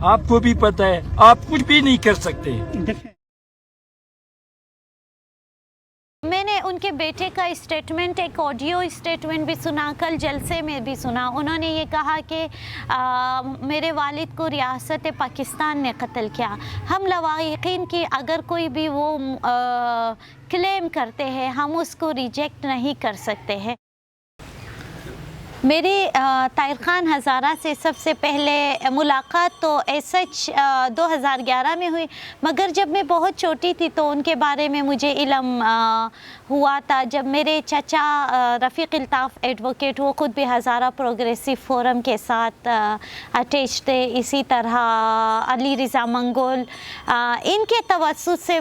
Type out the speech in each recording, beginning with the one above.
آپ کو بھی پتہ ہے آپ کچھ بھی نہیں کر سکتے. میں نے ان کے بیٹے کا اسٹیٹمنٹ، ایک آڈیو اسٹیٹمنٹ بھی سنا، کل جلسے میں بھی سنا. انہوں نے یہ کہا کہ میرے والد کو ریاست پاکستان نے قتل کیا. ہم لواحقین کی اگر کوئی بھی وہ کلیم کرتے ہیں ہم اس کو ریجیکٹ نہیں کر سکتے ہیں. میری طاہر خان ہزارہ سے سب سے پہلے ملاقات تو سچ 2011 میں ہوئی، مگر جب میں بہت چھوٹی تھی تو ان کے بارے میں مجھے علم ہوا تھا جب میرے چچا رفیق الطاف ایڈوکیٹ، وہ خود بھی ہزارہ پروگریسو فورم کے ساتھ اٹیچ تھے، اسی طرح علی رضا منگول، ان کے توسط سے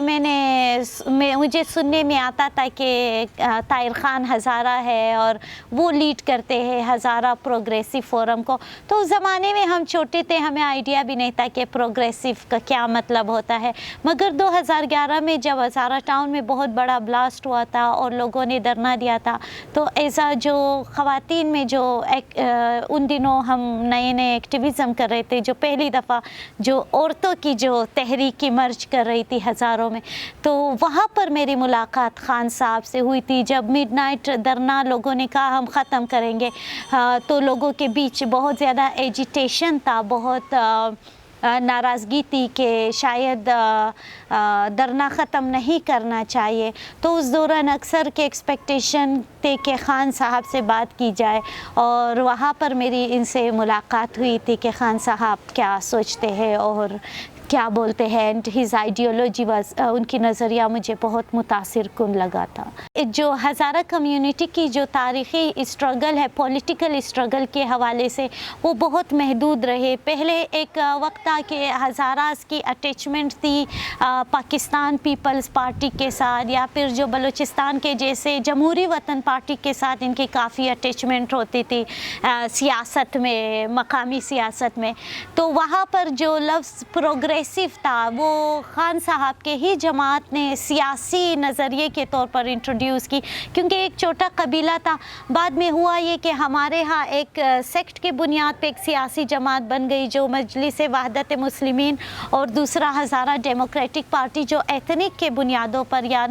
مجھے سننے میں آتا تھا کہ طاہر خان ہزارہ ہے اور وہ لیڈ کرتے ہیں ہزارہ پروگریسو فورم کو. تو اس زمانے میں ہم چھوٹے تھے، ہمیں آئیڈیا بھی نہیں تھا کہ پروگریسو کا کیا مطلب ہوتا ہے. مگر 2011 میں جب ہزارہ ٹاؤن میں بہت بڑا بلاسٹ ہوا تھا اور لوگوں نے دھرنا دیا تھا، تو ایسا جو خواتین میں جو ان دنوں ہم نئے ایکٹیویزم کر رہے تھے، جو پہلی دفعہ جو عورتوں کی جو تحریک مرچ کر رہی تھی ہزاروں میں، تو وہاں پر میری ملاقات خان صاحب سے ہوئی تھی. جب مڈ نائٹ دھرنا لوگوں نے کہا ہم ختم کریں گے، تو لوگوں کے بیچ بہت زیادہ ایجیٹیشن تھا، بہت ناراضگی تھی کہ شاید دھرنا ختم نہیں کرنا چاہیے. تو اس دوران اکثر کے ایکسپیکٹیشن تھے کہ خان صاحب سے بات کی جائے، اور وہاں پر میری ان سے ملاقات ہوئی تھی کہ خان صاحب کیا سوچتے ہیں اور کیا بولتے ہیں. اینڈ ہز آئیڈیولوجی واز، ان کی نظریہ مجھے بہت متاثر کن لگا تھا. جو ہزارہ کمیونٹی کی جو تاریخی اسٹرگل ہے پولیٹیکل اسٹرگل کے حوالے سے، وہ بہت محدود رہے. پہلے ایک وقت تھا کہ ہزاراز کی اٹیچمنٹ تھی پاکستان پیپلز پارٹی کے ساتھ، یا پھر جو بلوچستان کے جیسے جمہوری وطن پارٹی کے ساتھ ان کی کافی اٹیچمنٹ ہوتی تھی سیاست میں، مقامی سیاست میں. تو وہاں پر جو لفظ پروگریسو تھا وہ خان صاحب کے ہی جماعت نے سیاسی نظریے کے طور پر انٹروڈیوس کی، کیونکہ ایک چھوٹا قبیلہ تھا. بعد میں ہوا یہ کہ ہمارے ہاں ایک سیکٹ کے بنیاد پہ ایک سیاسی جماعت بن گئی جو مجلس وحدت مسلمین، اور دوسرا ہزارہ ڈیموکریٹک پارٹی جو ایتھنک کے بنیادوں پر یا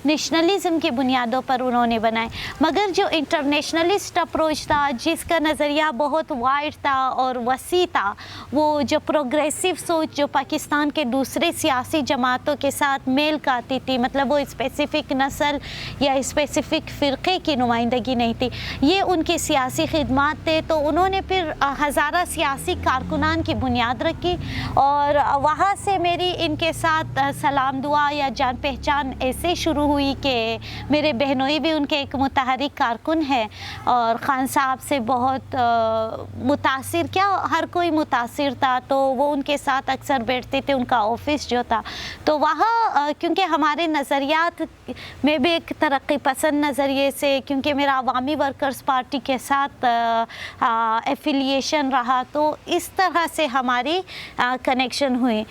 نیشنلزم کے بنیادوں پر انہوں نے بنائے. مگر جو انٹرنیشنلسٹ اپروچ تھا، جس کا نظریہ بہت وائڈ تھا اور وسیع تھا، وہ جو پروگریسو سوچ جو پاکستان کے دوسرے سیاسی جماعتوں کے ساتھ میل کھاتی تھی، مطلب وہ اسپیسیفک نسل یا اسپیسیفک فرقے کی نمائندگی نہیں تھی، یہ ان کی سیاسی خدمات تھے. تو انہوں نے پھر ہزارہ سیاسی کارکنان کی بنیاد رکھی، اور وہاں سے میری ان کے ساتھ سلام دعا یا جان پہچان ایسے شروع ہوئی کہ میرے بہنوئی بھی ان کے ایک متحرک کارکن ہے، اور خان صاحب سے بہت متاثر، کیا ہر کوئی متاثر تھا. تو وہ ان کے ساتھ اکثر بیٹھتے تھے، ان کا آفس جو تھا. تو وہاں کیونکہ ہمارے نظریات میں بھی ایک ترقی پسند نظریے سے، کیونکہ میرا عوامی ورکرز پارٹی کے ساتھ ایفیلیشن رہا، تو اس طرح سے ہماری کنیکشن ہوئی.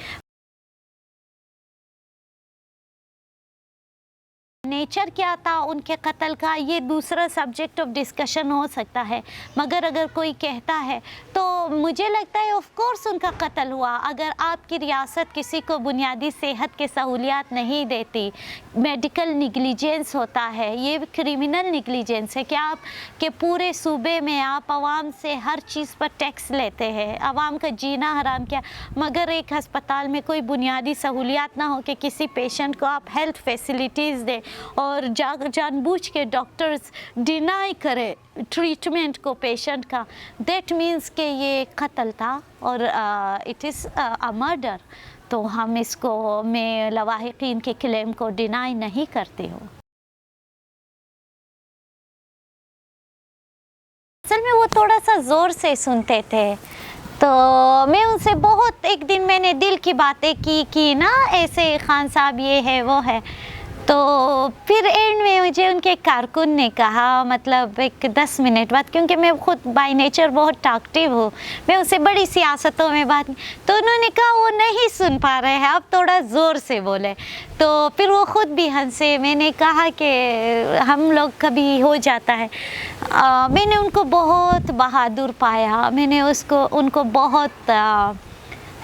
نیچر کیا تھا ان کے قتل کا، یہ دوسرا سبجیکٹ آف ڈسکشن ہو سکتا ہے. مگر اگر کوئی کہتا ہے تو مجھے لگتا ہے آف کورس ان کا قتل ہوا. اگر آپ کی ریاست کسی کو بنیادی صحت کے سہولیات نہیں دیتی، میڈیکل نیگلیجنس ہوتا ہے، یہ کرمنل نیگلیجنس ہے کہ آپ کے پورے صوبے میں آپ عوام سے ہر چیز پر ٹیکس لیتے ہیں، عوام کا جینا حرام کیا، مگر ایک ہسپتال میں کوئی بنیادی سہولیات نہ ہو کہ کسی پیشنٹ کو آپ ہیلتھ فیسلٹیز دیں، اور جان بوجھ کے ڈاکٹرز ڈینائی کرے ٹریٹمنٹ کو پیشنٹ کا. دیٹ مینس کہ یہ قتل تھا اور اٹ از اے مرڈر. تو ہم اس کو، میں لواحقین کے کلیم کو ڈینائی نہیں کرتی ہوں. اصل میں وہ تھوڑا سا زور سے سنتے تھے، تو میں ان سے بہت، ایک دن میں نے دل کی باتیں کی نا، ایسے خان صاحب یہ ہے وہ ہے. تو پھر اینڈ میں مجھے ان کے کارکن نے کہا، مطلب ایک 10 منٹ بعد، کیونکہ میں خود بائی نیچر بہت ٹاکٹیو ہوں، میں ان سے بڑی سیاستوں میں بات، تو انہوں نے کہا وہ نہیں سن پا رہے ہیں، آپ تھوڑا زور سے بولے. تو پھر وہ خود بھی ہنسے. میں نے کہا کہ ہم لوگ کبھی ہو جاتا ہے. میں نے ان کو بہت بہادر پایا، میں نے ان کو بہت